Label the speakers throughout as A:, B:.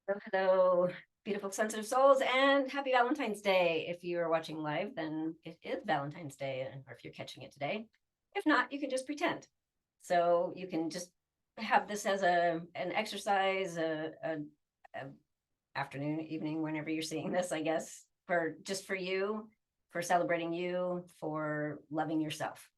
A: Hello, beautiful, sensitive souls, and happy Valentine's Day. If you are watching live, then it is Valentine's Day, or if you're catching it today. If not, you can just pretend. So you can just have this as an exercise, a afternoon, evening, whenever you're seeing this, I guess, for just for you, for celebrating you, for loving yourself.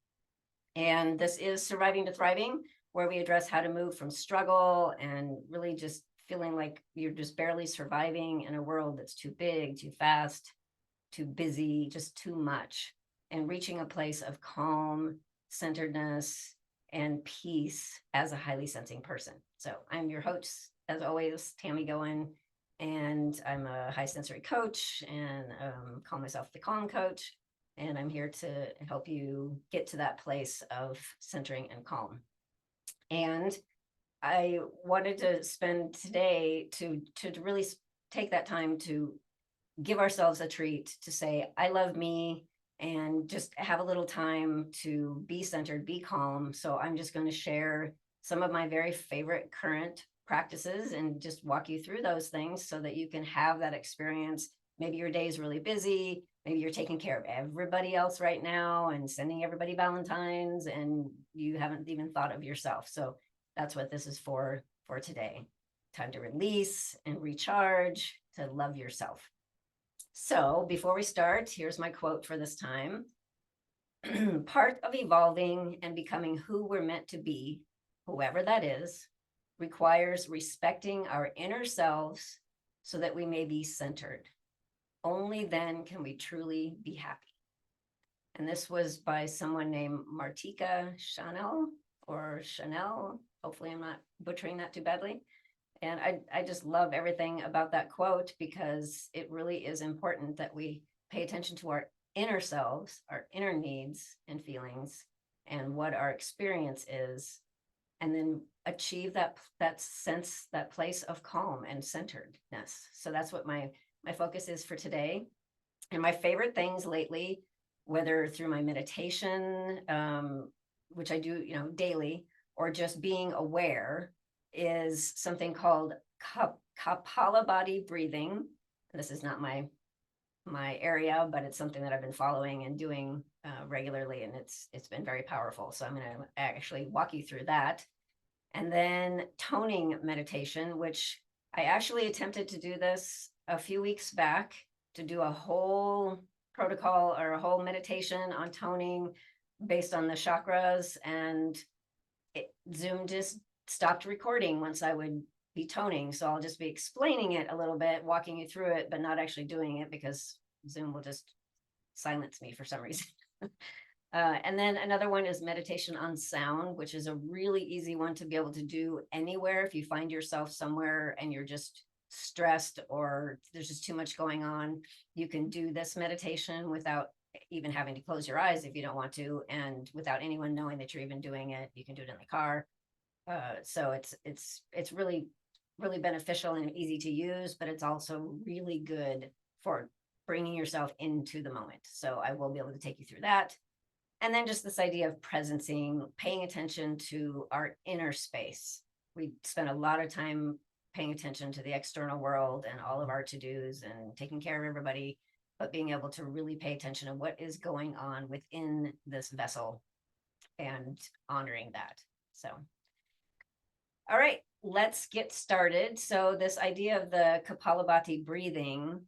A: And this is Surviving to Thriving, where we address how to move from struggle and really just feeling like you're just barely surviving in a world that's too big, too fast, too busy, just too much, and reaching a place of calm, centeredness, and peace as a highly sensing person. So I'm your host, as always, Tammy Goen, and I'm a high sensory coach and call myself the Calm Coach. And I'm here to help you get to that place of centering and calm. And I wanted to spend today to really take that time to give ourselves a treat, to say, I love me, and just have a little time to be centered, be calm. So I'm just going to share some of my very favorite current practices and just walk you through those things so that you can have that experience. Maybe your day is really busy. Maybe you're taking care of everybody else right now and sending everybody Valentines, and you haven't even thought of yourself. So that's what this is for today. Time to release and recharge, to love yourself. So before we start, here's my quote for this time. Part of evolving and becoming who we're meant to be, whoever that is, requires respecting our inner selves so that we may be centered. Only then can we truly be happy. And this was by someone named Martika Chanel or Chanel. Hopefully I'm not butchering that too badly. And I just love everything about that quote, because it really is important that we pay attention to our inner selves, our inner needs and feelings, and what our experience is, and then achieve that sense, that place of calm and centeredness. So that's what my focus is for today. And my favorite things lately, whether through my meditation, which I do, daily, or just being aware, is something called Kapalabhati breathing. This is not my area, but it's something that I've been following and doing regularly, and it's been very powerful. So I'm going to actually walk you through that. And then toning meditation, which I actually attempted to do this a few weeks back, to do a whole protocol or a whole meditation on toning based on the chakras, and Zoom just stopped recording once I would be toning. So I'll just be explaining it a little bit, walking you through it, but not actually doing it, because Zoom will just silence me for some reason. And then another one is meditation on sound, which is a really easy one to be able to do anywhere. If you find yourself somewhere and you're just stressed or there's just too much going on, you can do this meditation without even having to close your eyes if you don't want to, and without anyone knowing that you're even doing it. You can do it in the car. So it's really beneficial and easy to use, but it's also really good for bringing yourself into the moment. So I will be able to take you through that. And then just this idea of presencing, paying attention to our inner space. We spend a lot of time paying attention to the external world and all of our to-dos and taking care of everybody, but being able to really pay attention to what is going on within this vessel and honoring that. So, all right, let's get started. So this idea of the Kapalabhati breathing,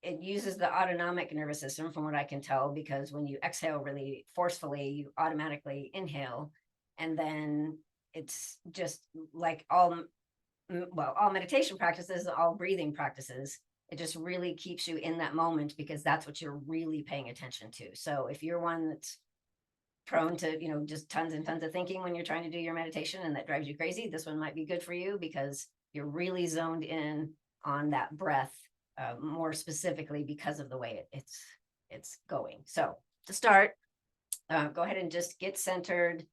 A: it uses the autonomic nervous system, from what I can tell, because when you exhale really forcefully, you automatically inhale. And then it's just like all meditation practices, all breathing practices, it just really keeps you in that moment, because that's what you're really paying attention to. So if you're one that's prone to, just tons and tons of thinking when you're trying to do your meditation and that drives you crazy, this one might be good for you, because you're really zoned in on that breath, more specifically because of the way it's going. So to start, go ahead and just get centered,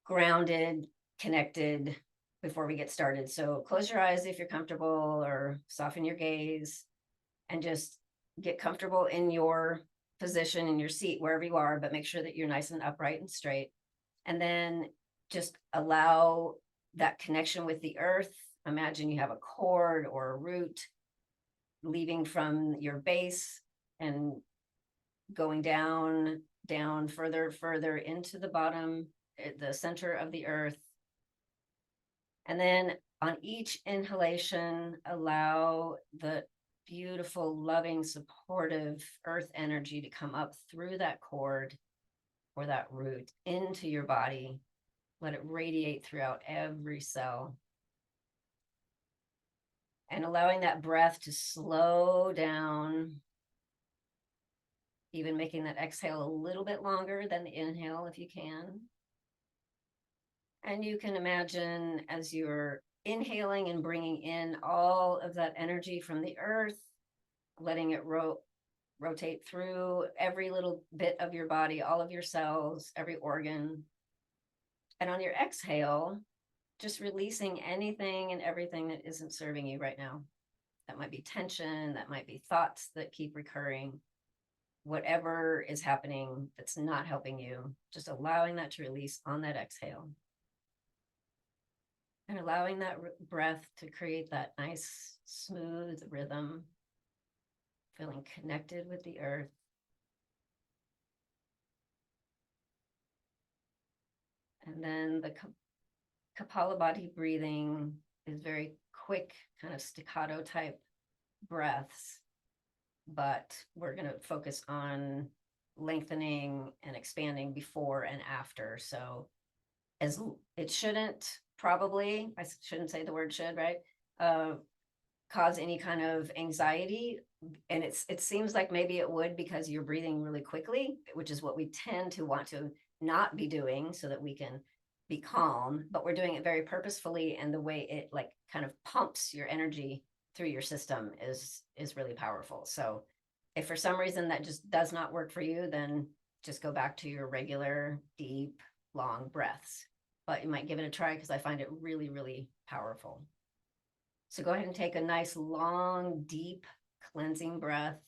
A: grounded, connected before we get started. So close your eyes if you're comfortable, or soften your gaze, and just get comfortable in your position, in your seat, wherever you are, but make sure that you're nice and upright and straight. And then just allow that connection with the earth imagine you have a cord or a root leaving from your base and going down, down, further into the bottom, the center of the earth. And then on each inhalation, allow the beautiful, loving, supportive earth energy to come up through that cord or that root into your body. Let it radiate throughout every cell. And allowing that breath to slow down, even making that exhale a little bit longer than the inhale if you can. And you can imagine as you're inhaling and bringing in all of that energy from the earth, letting it rotate through every little bit of your body, all of your cells, every organ. And on your exhale, just releasing anything and everything that isn't serving you right now. That might be tension, that might be thoughts that keep recurring. Whatever is happening that's not helping you, just allowing that to release on that exhale. And allowing that breath to create that nice, smooth rhythm, feeling connected with the earth. And then the Kapalabhati breathing is very quick, kind of staccato type breaths, but we're going to focus on lengthening and expanding before and after. So as it shouldn't probably, I shouldn't say the word should, right? Cause any kind of anxiety. And it seems like maybe it would because you're breathing really quickly, which is what we tend to want to not be doing so that we can be calm, but we're doing it very purposefully. And the way it like kind of pumps your energy through your system is really powerful. So if for some reason that just does not work for you, then just go back to your regular, deep, long breaths. But you might give it a try because I find it really, really powerful. So go ahead and take a nice, long, deep, cleansing breath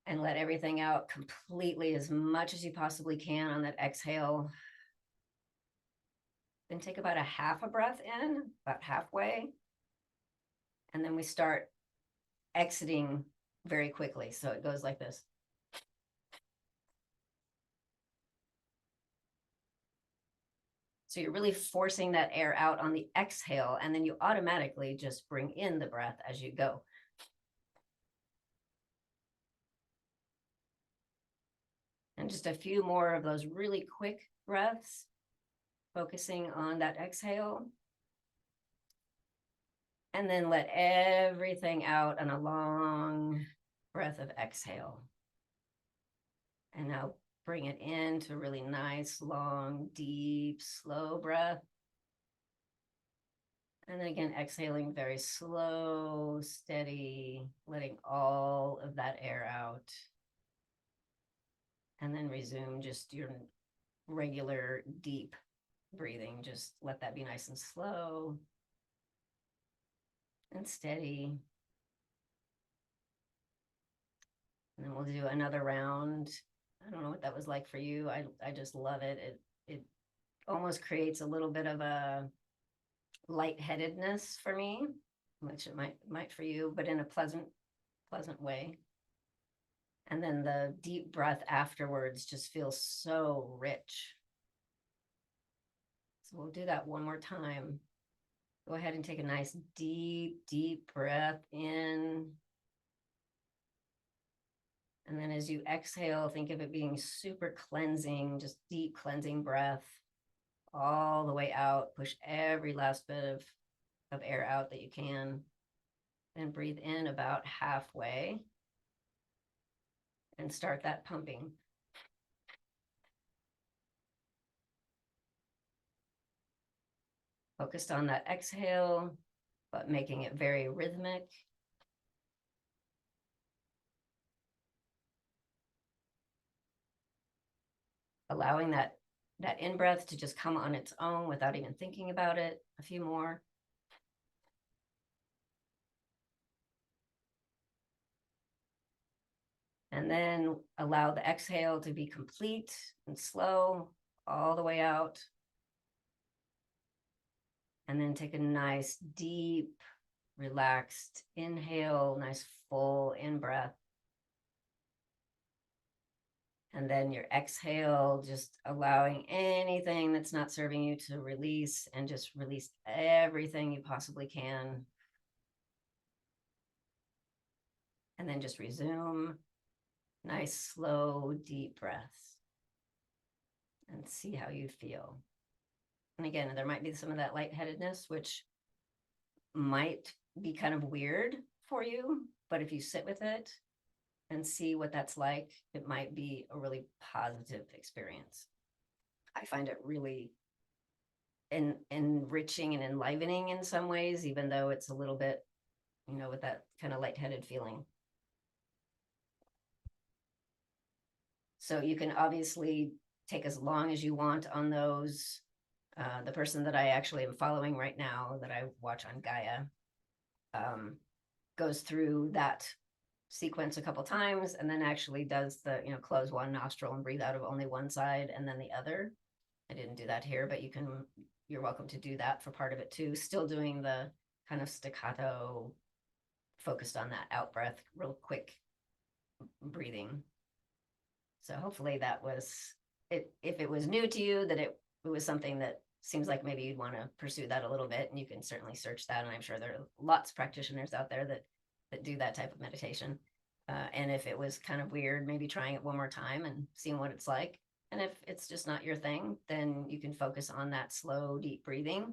A: and let everything out completely as much as you possibly can on that exhale. Then take about a half a breath in, about halfway. And then we start exiting very quickly. So it goes like this. So you're really forcing that air out on the exhale, and then you automatically just bring in the breath as you go. And just a few more of those really quick breaths, focusing on that exhale. And then let everything out on a long breath of exhale. And now bring it into a really nice, long, deep, slow breath. And then again, exhaling very slow, steady, letting all of that air out. And then resume just your regular deep breathing. Just let that be nice and slow and steady. And then we'll do another round. I don't know what that was like for you. I just love it. It almost creates a little bit of a lightheadedness for me, which it might for you, but in a pleasant way. And then the deep breath afterwards just feels so rich. So we'll do that one more time. Go ahead and take a nice deep breath in. And then as you exhale, think of it being super cleansing, just deep cleansing breath all the way out. Push every last bit of air out that you can. Then breathe in about halfway and start that pumping. Focused on that exhale, but making it very rhythmic. Allowing that in-breath to just come on its own without even thinking about it. A few more. And then allow the exhale to be complete and slow all the way out. And then take a nice, deep, relaxed inhale, nice full in breath. And then your exhale, just allowing anything that's not serving you to release, and just release everything you possibly can. And then just resume. Nice, slow, deep breaths. And see how you feel. And again, there might be some of that lightheadedness, which might be kind of weird for you, but if you sit with it and see what that's like, it might be a really positive experience. I find it really enriching and enlivening in some ways, even though it's a little bit, with that kind of lightheaded feeling. So you can obviously take as long as you want on those. The person that I actually am following right now, that I watch on Gaia, goes through that sequence a couple times, and then actually does the, close one nostril and breathe out of only one side and then the other. I didn't do that here, but you're welcome to do that for part of it too. Still doing the kind of staccato, focused on that out breath, real quick breathing. So hopefully that was it. If it was new to you, that it was something that seems like maybe you'd want to pursue that a little bit, and you can certainly search that. And I'm sure there are lots of practitioners out there that do that type of meditation. And if it was kind of weird, maybe trying it one more time and seeing what it's like. And if it's just not your thing, then you can focus on that slow, deep breathing,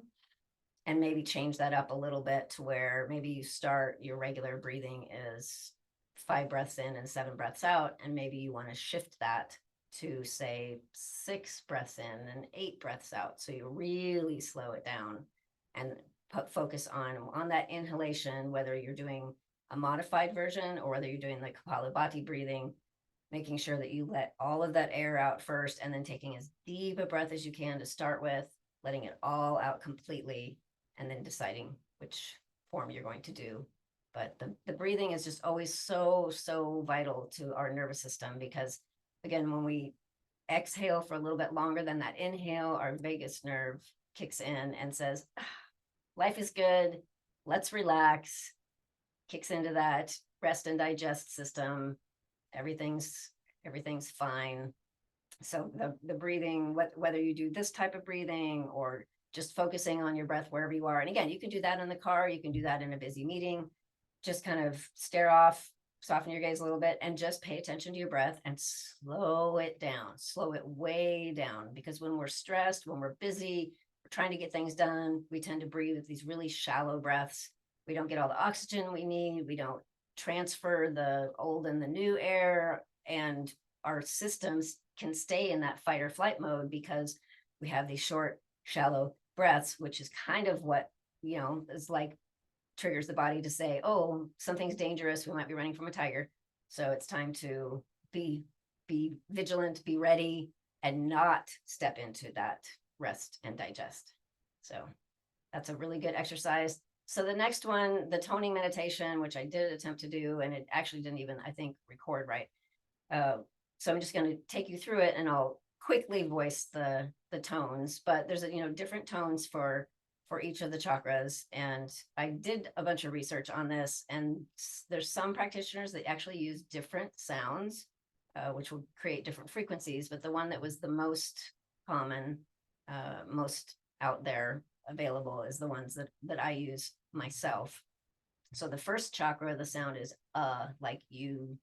A: and maybe change that up a little bit to where maybe you start your regular breathing is 5 breaths in and 7 breaths out. And maybe you want to shift that to, say, 6 breaths in and 8 breaths out. So you really slow it down and focus on that inhalation, whether you're doing a modified version or whether you're doing like Kapalabhati breathing, making sure that you let all of that air out first, and then taking as deep a breath as you can to start with, letting it all out completely, and then deciding which form you're going to do. But the breathing is just always so, so vital to our nervous system, because again, when we exhale for a little bit longer than that inhale, our vagus nerve kicks in and says, life is good, let's relax, kicks into that rest and digest system. Everything's fine. So the breathing, whether you do this type of breathing or just focusing on your breath wherever you are. And again, you can do that in the car, you can do that in a busy meeting. Just kind of stare off, soften your gaze a little bit, and just pay attention to your breath and slow it down, slow it way down. Because when we're stressed, when we're busy, we're trying to get things done, we tend to breathe with these really shallow breaths. We don't get all the oxygen we need. We don't transfer the old and the new air, and our systems can stay in that fight or flight mode because we have these short, shallow breaths, which is kind of what, is like triggers the body to say, oh, something's dangerous, we might be running from a tiger. So it's time to be vigilant, be ready, and not step into that rest and digest. So that's a really good exercise. So the next one, the toning meditation, which I did attempt to do, and it actually didn't even, I think, record right. So I'm just going to take you through it, and I'll quickly voice the tones. But there's different tones for each of the chakras, and I did a bunch of research on this. And there's some practitioners that actually use different sounds, which will create different frequencies. But the one that was the most common, most out there available, is the ones that I use myself. So the first chakra, the sound is like UH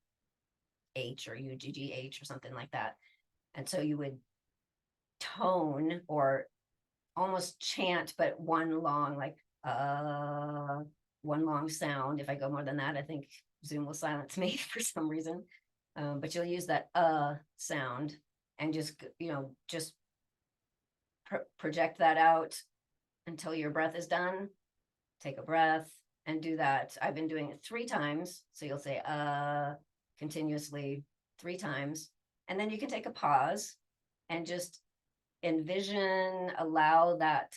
A: or UGGH or something like that. And so you would tone or almost chant, but one long, like one long sound. If I go more than that, I think Zoom will silence me for some reason. But you'll use that sound and just project that out until your breath is done. Take a breath and do that. I've been doing it 3 times. So you'll say continuously 3 times. And then you can take a pause and just envision, allow that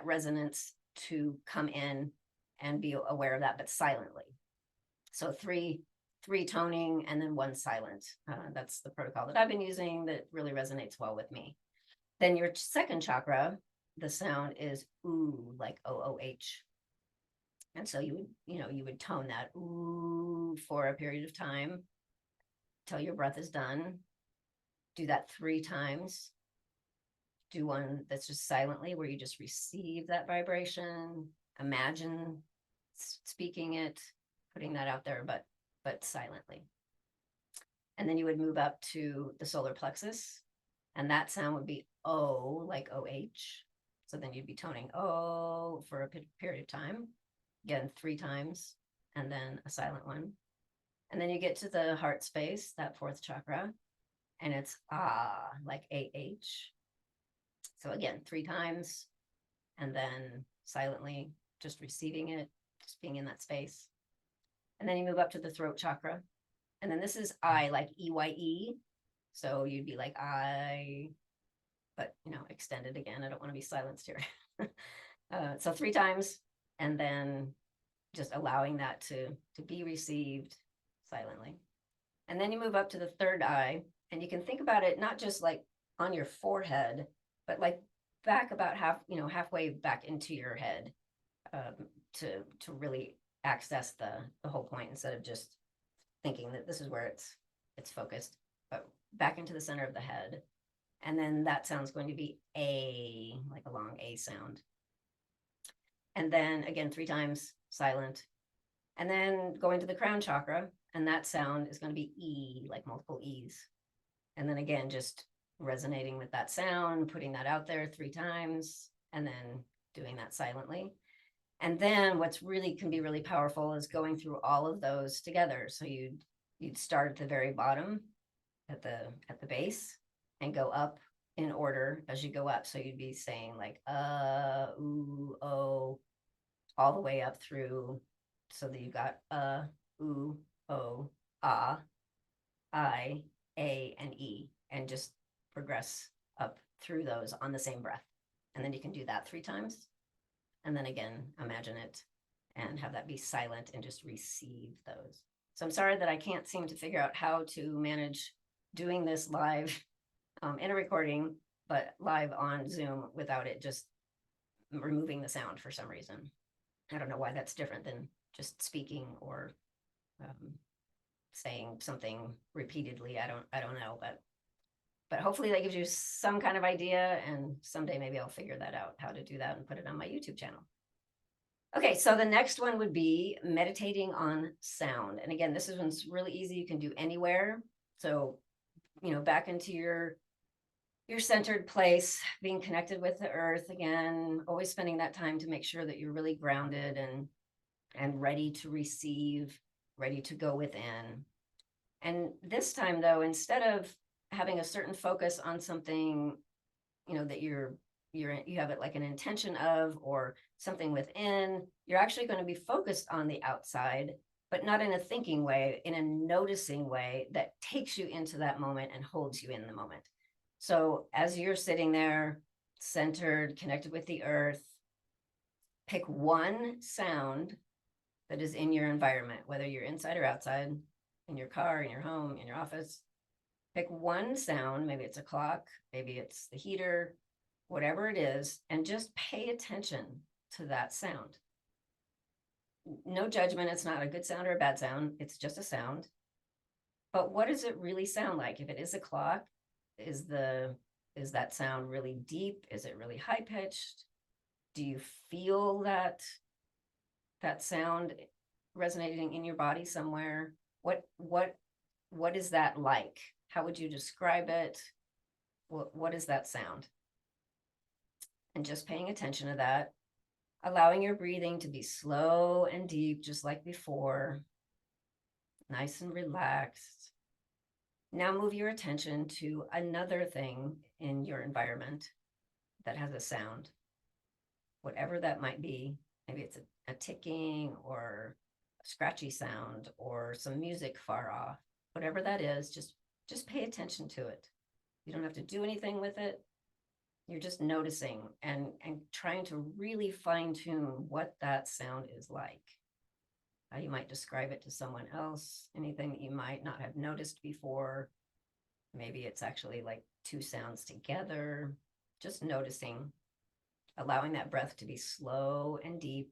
A: resonance to come in, and be aware of that, but silently. So 3 toning and then 1 silent. That's the protocol that I've been using that really resonates well with me. Then your second chakra the sound is ooh, like OOH. And so you would tone that ooh for a period of time till your breath is done. Do that 3 times. Do one that's just silently where you just receive that vibration. Imagine speaking it, putting that out there, but silently. And then you would move up to the solar plexus, and that sound would be O, like OH. So then you'd be toning O for a period of time, again, 3 times, and then a silent one. And then you get to the heart space, that 4th chakra, and it's ah, like AH. So again, 3 times, and then silently just receiving it, just being in that space. And then you move up to the throat chakra. And then this is I, like EYE. So you'd be like I, but extended again. I don't want to be silenced here. So 3 times, and then just allowing that to be received silently. And then you move up to the 3rd eye, and you can think about it not just like on your forehead, but like back about halfway back into your head, to really access the whole point, instead of just thinking that this is where it's focused, but back into the center of the head. And then that sound's going to be A, like a long A sound. And then again, 3 times silent. And then going to the crown chakra, and that sound is going to be E, like multiple E's. And then again, just resonating with that sound, putting that out there 3 times, and then doing that silently. And then what's really can be really powerful is going through all of those together. So you'd start at the very bottom at the base and go up in order as you go up. So you'd be saying like ooh, oh, all the way up through, so that you got ooh, oh, ah, I, A, and E, and just progress up through those on the same breath. And then you can do that 3 times. And then again, imagine it and have that be silent and just receive those. So I'm sorry that I can't seem to figure out how to manage doing this live in a recording, but live on Zoom without it just removing the sound for some reason. I don't know why that's different than just speaking or saying something repeatedly. I don't know, but hopefully that gives you some kind of idea, and someday maybe I'll figure that out, how to do that and put it on my YouTube channel. Okay, so the next one would be meditating on sound. And again, this one's really easy. You can do anywhere. So, back into your centered place, being connected with the earth again, always spending that time to make sure that you're really grounded and ready to receive, ready to go within. And this time though, instead of having a certain focus on something, that you have it like an intention of, or something within, you're actually going to be focused on the outside, but not in a thinking way, in a noticing way that takes you into that moment and holds you in the moment. So as you're sitting there, centered, connected with the earth, pick one sound that is in your environment, whether you're inside or outside, in your car, in your home, in your office. Pick one sound, maybe it's a clock, maybe it's the heater, whatever it is, and just pay attention to that sound. No judgment, it's not a good sound or a bad sound, it's just a sound. But what does it really sound like? If it is a clock, is that sound really deep? Is it really high pitched? Do you feel that sound resonating in your body somewhere? What is that like? How would you describe it? What is that sound? And just paying attention to that, allowing your breathing to be slow and deep, just like before, nice and relaxed. Now move your attention to another thing in your environment that has a sound, whatever that might be. Maybe it's a ticking or a scratchy sound or some music far off. Whatever that is, just pay attention to it. You don't have to do anything with it. You're just noticing and trying to really fine tune what that sound is like. How you might describe it to someone else, anything that you might not have noticed before. Maybe it's actually like 2 sounds together, just noticing allowing that breath to be slow and deep,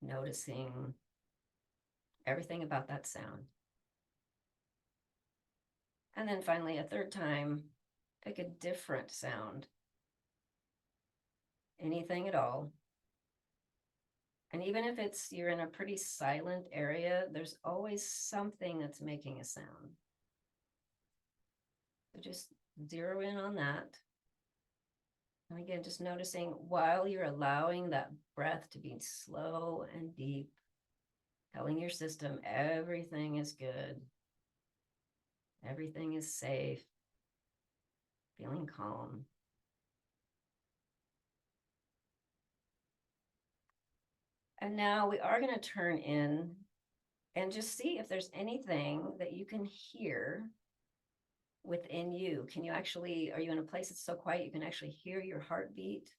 A: noticing everything about that sound. And then finally, a third time, pick a different sound, anything at all. And even if you're in a pretty silent area, there's always something that's making a sound. So just zero in on that. And again, just noticing while you're allowing that breath to be slow and deep, telling your system everything is good, everything is safe, feeling calm. And now we are going to turn in and just see if there's anything that you can hear within you. Can you actually, are you in a place that's so quiet you can actually hear your heartbeat?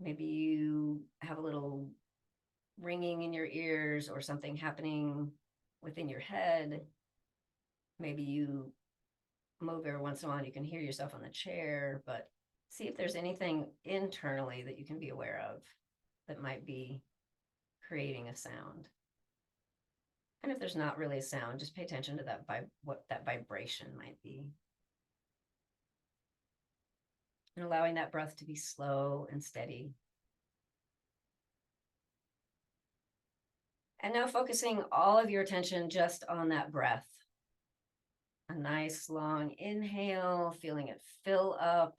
A: Maybe you have a little ringing in your ears or something happening within your head. Maybe you move every once in a while and you can hear yourself on the chair, but see if there's anything internally that you can be aware of that might be creating a sound. And if there's not really a sound, just pay attention to that what that vibration might be. And allowing that breath to be slow and steady. And now focusing all of your attention just on that breath. A nice long inhale, feeling it fill up,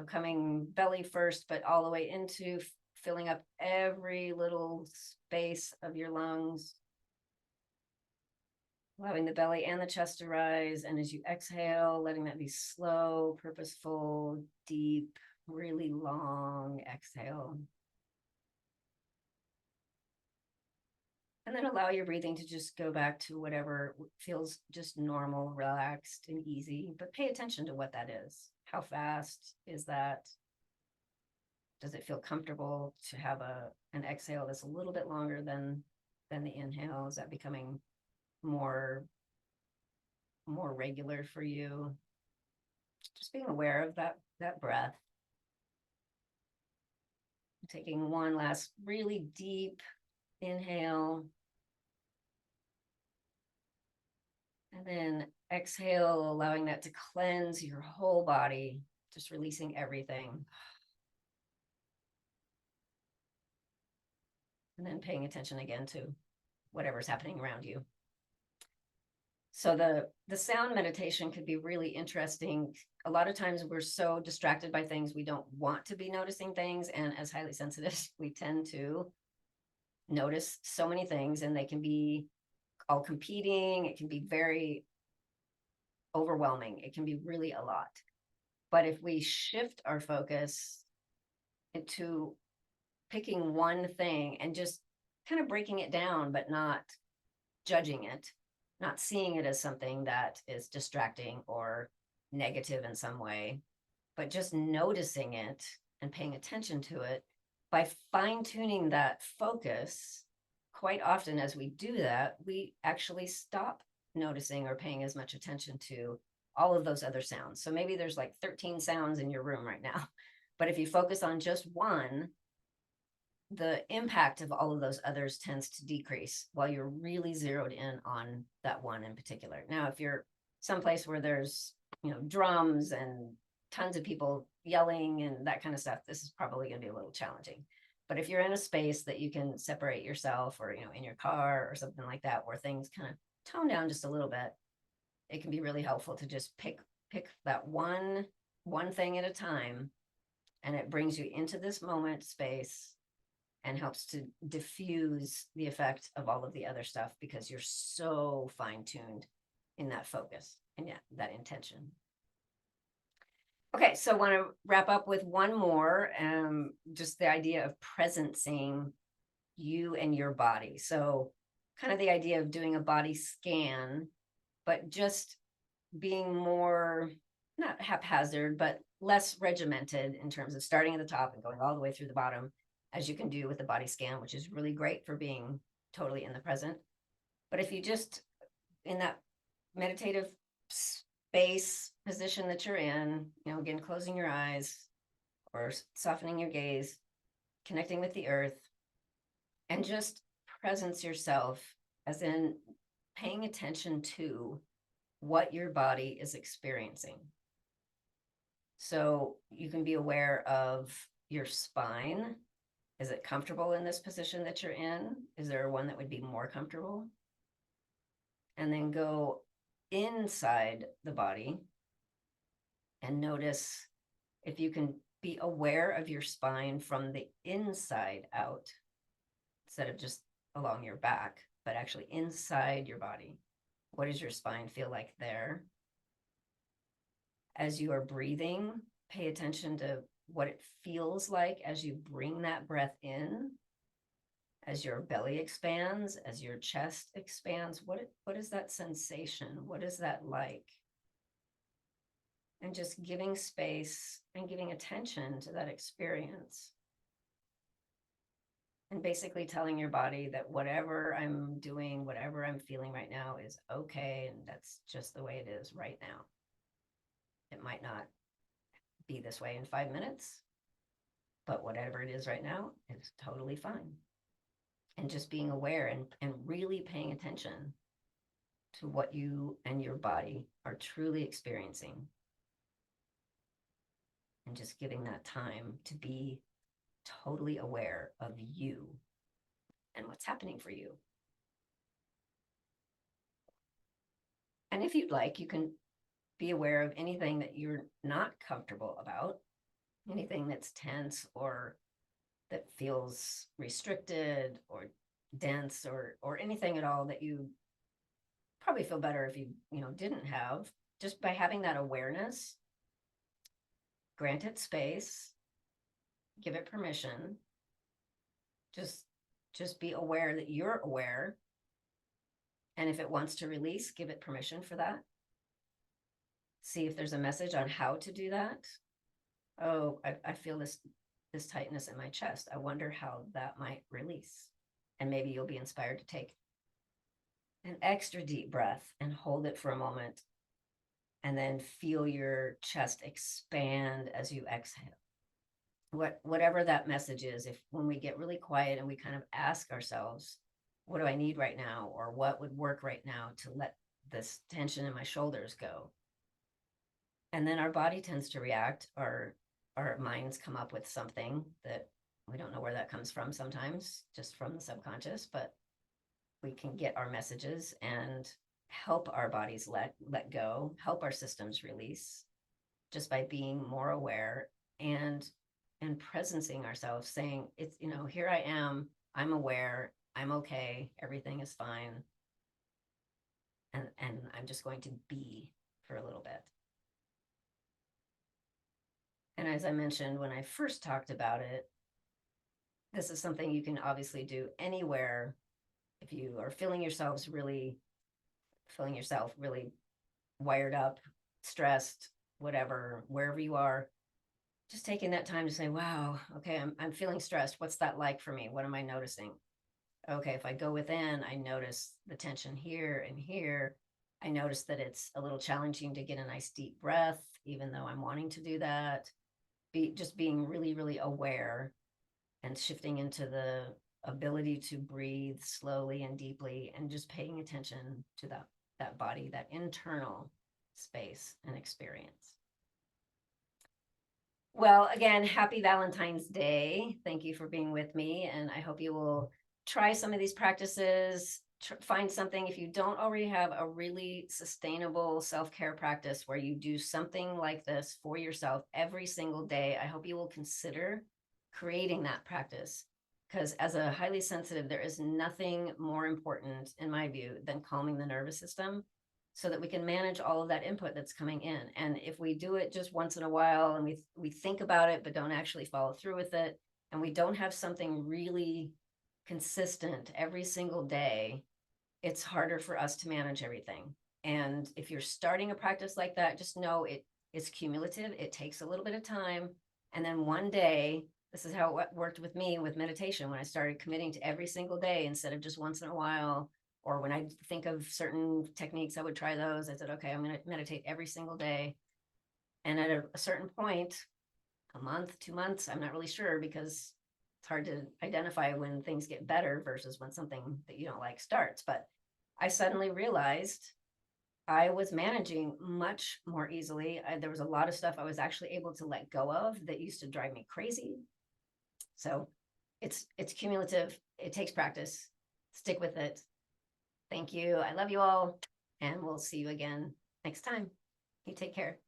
A: coming belly first, but all the way into filling up every little space of your lungs. Allowing the belly and the chest to rise. And as you exhale, letting that be slow, purposeful, deep, really long exhale. And then allow your breathing to just go back to whatever feels just normal, relaxed, and easy. But pay attention to what that is. How fast is that? Does it feel comfortable to have an exhale that's a little bit longer than the inhale? Is that becoming more regular for you? Just being aware of that breath. Taking one last really deep inhale. And then exhale, allowing that to cleanse your whole body, just releasing everything. And then paying attention again to whatever's happening around you. So the sound meditation could be really interesting. A lot of times we're so distracted by things, we don't want to be noticing things. And as highly sensitive, we tend to notice so many things, and they can be all competing. It can be very overwhelming. It can be really a lot. But if we shift our focus into picking one thing and just kind of breaking it down, but not judging it, not seeing it as something that is distracting or negative in some way, but just noticing it and paying attention to it, by fine-tuning that focus, quite often as we do that, we actually stop noticing or paying as much attention to all of those other sounds. So maybe there's like 13 sounds in your room right now, but if you focus on just one, the impact of all of those others tends to decrease while you're really zeroed in on that one in particular. Now, if you're someplace where there's, drums and tons of people yelling and that kind of stuff, this is probably going to be a little challenging. But if you're in a space that you can separate yourself, or, in your car or something like that, where things kind of tone down just a little bit, it can be really helpful to just pick that one thing at a time, and it brings you into this moment space and helps to diffuse the effect of all of the other stuff, because you're so fine-tuned in that focus and that intention. Okay, so I want to wrap up with one more, just the idea of presencing you and your body. So kind of the idea of doing a body scan, but just being more, not haphazard, but less regimented in terms of starting at the top and going all the way through the bottom, as you can do with the body scan, which is really great for being totally in the present. But if you just, in that meditative space, position that you're in, again, closing your eyes or softening your gaze, connecting with the earth, and just presence yourself, as in paying attention to what your body is experiencing. So you can be aware of your spine. Is it comfortable in this position that you're in? Is there one that would be more comfortable? And then go inside the body and notice if you can be aware of your spine from the inside out, instead of just along your back, but actually inside your body. What does your spine feel like there? As you are breathing, pay attention to what it feels like as you bring that breath in, as your belly expands, as your chest expands. What is that sensation? What is that like? And just giving space and giving attention to that experience. And basically telling your body that whatever I'm doing, whatever I'm feeling right now is okay. And that's just the way it is right now. It might not be this way in 5 minutes, but whatever it is right now is totally fine. And just being aware and really paying attention to what you and your body are truly experiencing. And just giving that time to be totally aware of you and what's happening for you. And if you'd like, you can be aware of anything that you're not comfortable about, anything that's tense or that feels restricted or dense, or anything at all that you probably feel better if you didn't have. Just by having that awareness, grant it space, give it permission. Just be aware that you're aware. And if it wants to release, give it permission for that. See if there's a message on how to do that. Oh, I feel this tightness in my chest. I wonder how that might release. And maybe you'll be inspired to take an extra deep breath and hold it for a moment. And then feel your chest expand as you exhale. Whatever that message is, if when we get really quiet and we kind of ask ourselves, what do I need right now? Or what would work right now to let this tension in my shoulders go? And then our body tends to react, or our minds come up with something that we don't know where that comes from sometimes, just from the subconscious, but we can get our messages and help our bodies let go, help our systems release, just by being more aware and presencing ourselves, saying, it's, here I am, I'm aware, I'm okay, everything is fine. And I'm just going to be for a little bit. And as I mentioned when I first talked about it, this is something you can obviously do anywhere. If you are feeling yourself really wired up, stressed, whatever, wherever you are, just taking that time to say, wow, okay, I'm feeling stressed. What's that like for me? What am I noticing? Okay, if I go within, I notice the tension here and here. I notice that it's a little challenging to get a nice deep breath, even though I'm wanting to do that. Just being really, really aware and shifting into the ability to breathe slowly and deeply, and just paying attention to that body, that internal space and experience. Well, again, happy Valentine's Day. Thank you for being with me. And I hope you will try some of these practices, find something. If you don't already have a really sustainable self-care practice where you do something like this for yourself every single day, I hope you will consider creating that practice. Because as a highly sensitive, there is nothing more important, in my view, than calming the nervous system, so that we can manage all of that input that's coming in. And if we do it just once in a while and we think about it, but don't actually follow through with it, and we don't have something really consistent every single day, it's harder for us to manage everything. And if you're starting a practice like that, just know it's cumulative. It takes a little bit of time. And then one day, this is how it worked with me with meditation, when I started committing to every single day instead of just once in a while. Or when I think of certain techniques, I would try those. I said, okay, I'm going to meditate every single day. And at a certain point, a month, 2 months, I'm not really sure, because it's hard to identify when things get better versus when something that you don't like starts. But I suddenly realized I was managing much more easily. There was a lot of stuff I was actually able to let go of that used to drive me crazy. So it's cumulative. It takes practice. Stick with it. Thank you. I love you all, and we'll see you again next time. You take care.